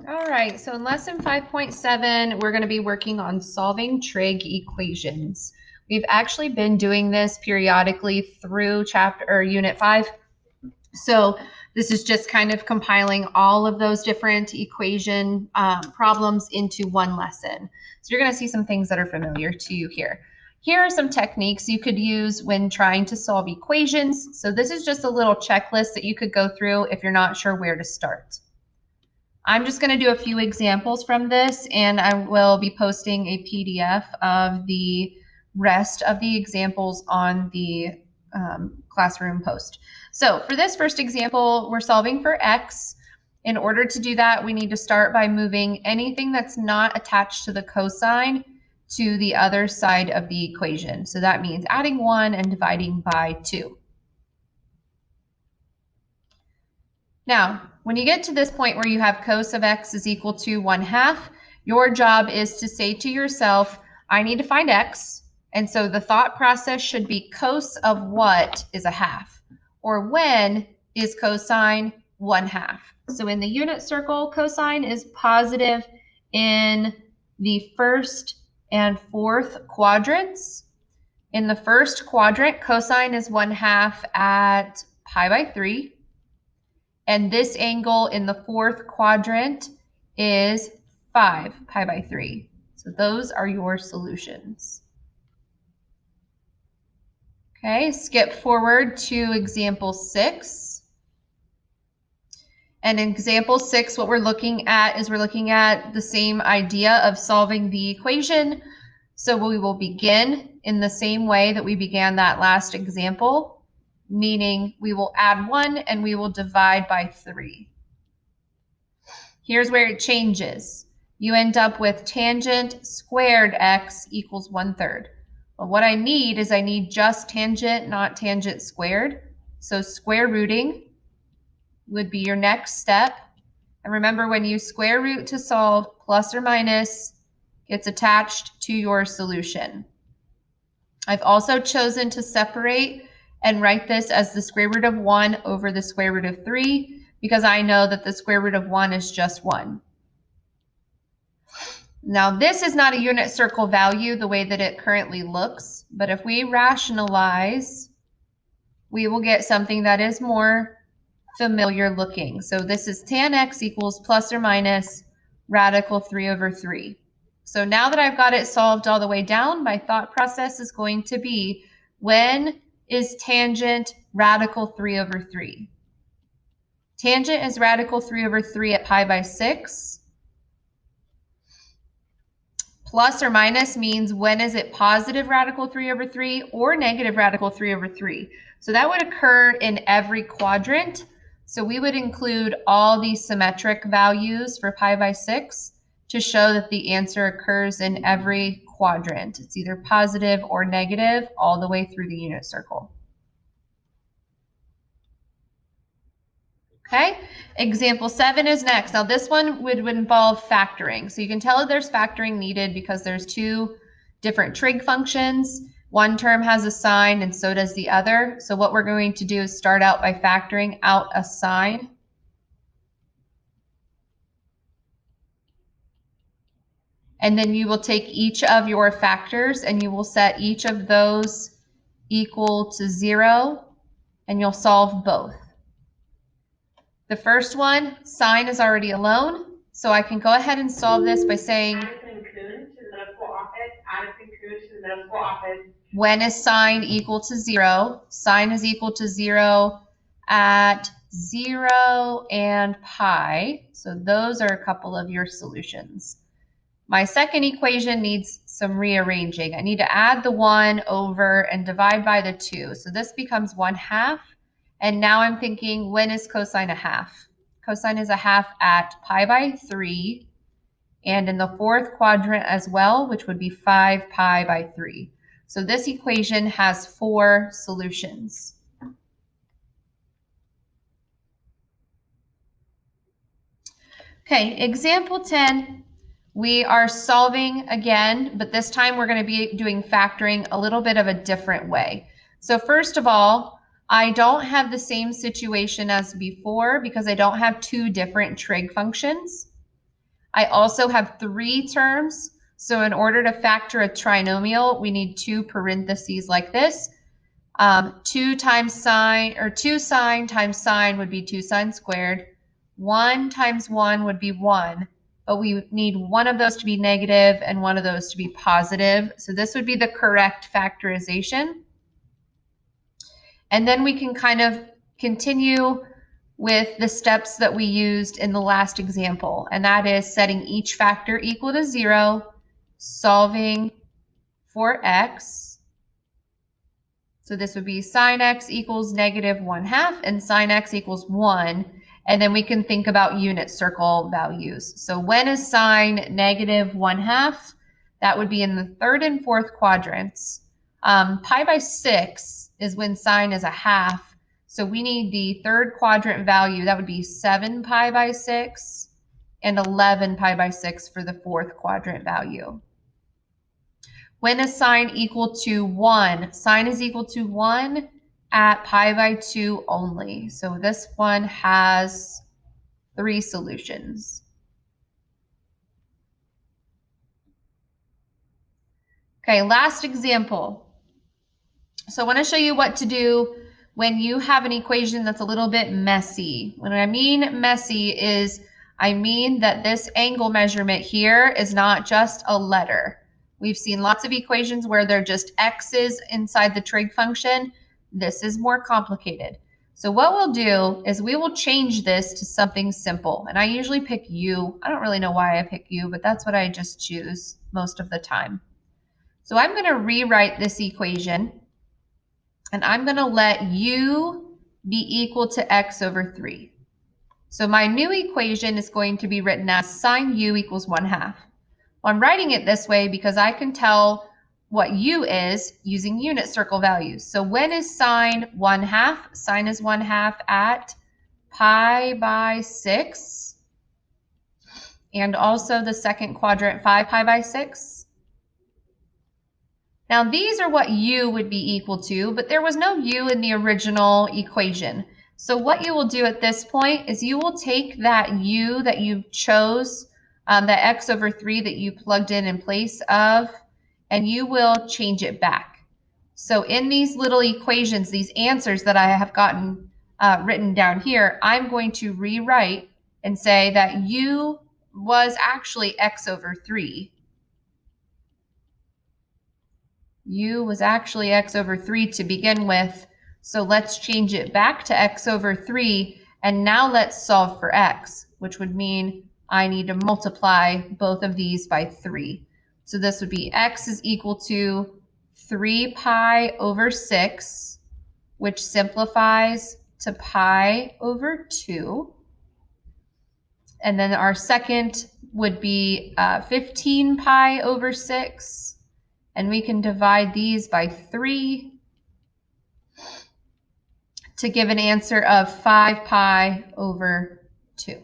All right, so in lesson 5.7, we're going to be working on solving trig equations. We've actually been doing this periodically through chapter or unit 5. So this is just kind of compiling all of those different equation problems into one lesson. So you're going to see some things that are familiar to you here. Here are some techniques you could use when trying to solve equations. So this is just a little checklist that you could go through if you're not sure where to start. I'm just going to do a few examples from this, and I will be posting a PDF of the rest of the examples on the classroom post. So for this first example, we're solving for x. In order to do that, we need to start by moving anything that's not attached to the cosine to the other side of the equation. So that means adding 1 and dividing by 2. Now, when you get to this point where you have cos of x is equal to 1/2, your job is to say to yourself, I need to find x. And so the thought process should be cos of what is 1/2? Or when is cosine 1/2? So in the unit circle, cosine is positive in the first and fourth quadrants. In the first quadrant, cosine is 1/2 at pi by 3. And this angle in the fourth quadrant is 5 pi by 3. So those are your solutions. Okay, skip forward to example 6. And in example 6, what we're looking at is the same idea of solving the equation. So we will begin in the same way that we began that last example, meaning we will add 1 and we will divide by 3. Here's where it changes. You end up with tangent squared x equals 1/3. But what I need is just tangent, not tangent squared. So square rooting would be your next step. And remember, when you square root to solve, plus or minus gets attached to your solution. I've also chosen to separate and write this as the square root of 1 over the square root of 3, because I know that the square root of 1 is just 1. Now, this is not a unit circle value the way that it currently looks, but if we rationalize, we will get something that is more familiar looking. So this is tan x equals plus or minus radical 3 over 3. So now that I've got it solved all the way down, my thought process is going to be, when is tangent radical 3 over 3? Tangent is radical 3 over 3 at pi by 6. Plus or minus means when is it positive radical 3 over 3 or negative radical 3 over 3. So that would occur in every quadrant. So we would include all these symmetric values for pi by 6 to show that the answer occurs in every quadrant. It's either positive or negative all the way through the unit circle. Okay, example 7 is next. Now this one would involve factoring. So you can tell that there's factoring needed because there's two different trig functions. One term has a sign and so does the other. So what we're going to do is start out by factoring out a sign. And then you will take each of your factors and you will set each of those equal to 0, and you'll solve both. The first one, sign is already alone, so I can go ahead and solve this by saying, when is sign equal to 0? Sign is equal to 0 at 0 and pi. So those are a couple of your solutions. My second equation needs some rearranging. I need to add the 1 over and divide by the 2. So this becomes 1/2. And now I'm thinking, when is cosine 1/2? Cosine is 1/2 at pi by 3, and in the fourth quadrant as well, which would be 5 pi by 3. So this equation has 4 solutions. Okay, example 10. We are solving again, but this time we're going to be doing factoring a little bit of a different way. So first of all, I don't have the same situation as before because I don't have two different trig functions. I also have 3 terms. So in order to factor a trinomial, we need 2 parentheses like this. 2 times sine, or 2 sine times sine would be 2 sine squared. 1 times 1 would be 1. But we need one of those to be negative and one of those to be positive. So this would be the correct factorization. And then we can kind of continue with the steps that we used in the last example, and that is setting each factor equal to 0, solving for x. So this would be sine x equals negative 1/2 and sine x equals 1. And then we can think about unit circle values. So when is sine negative 1/2? That would be in the 3rd and 4th quadrants. Pi by 6 is when sine is a half. So we need the 3rd quadrant value. That would be 7 pi by 6 and 11 pi by 6 for the 4th quadrant value. When is sine equal to 1? Sine is equal to 1 at pi by 2 only. So this one has 3 solutions. Okay, last example. So I want to show you what to do when you have an equation that's a little bit messy. When I mean messy is, I mean that this angle measurement here is not just a letter. We've seen lots of equations where they're just x's inside the trig function. This is more complicated. So what we'll do is we will change this to something simple. And I usually pick u. I don't really know why I pick u, but that's what I just choose most of the time. So I'm going to rewrite this equation. And I'm going to let u be equal to x over 3. So my new equation is going to be written as sine u equals 1/2. Well, I'm writing it this way because I can tell what u is using unit circle values. So when is sine 1/2? Sine is 1/2 at pi by 6. And also the second quadrant, 5 pi by 6. Now these are what u would be equal to, but there was no u in the original equation. So what you will do at this point is you will take that u that you chose, that x over 3 that you plugged in place of, and you will change it back. So in these little equations, these answers that I have gotten written down here, I'm going to rewrite and say that u was actually x over 3. U was actually x over 3 to begin with, so let's change it back to x over 3, and now let's solve for x, which would mean I need to multiply both of these by 3. So this would be x is equal to 3 pi over 6, which simplifies to pi over 2. And then our second would be 15 pi over 6. And we can divide these by 3 to give an answer of 5 pi over 2.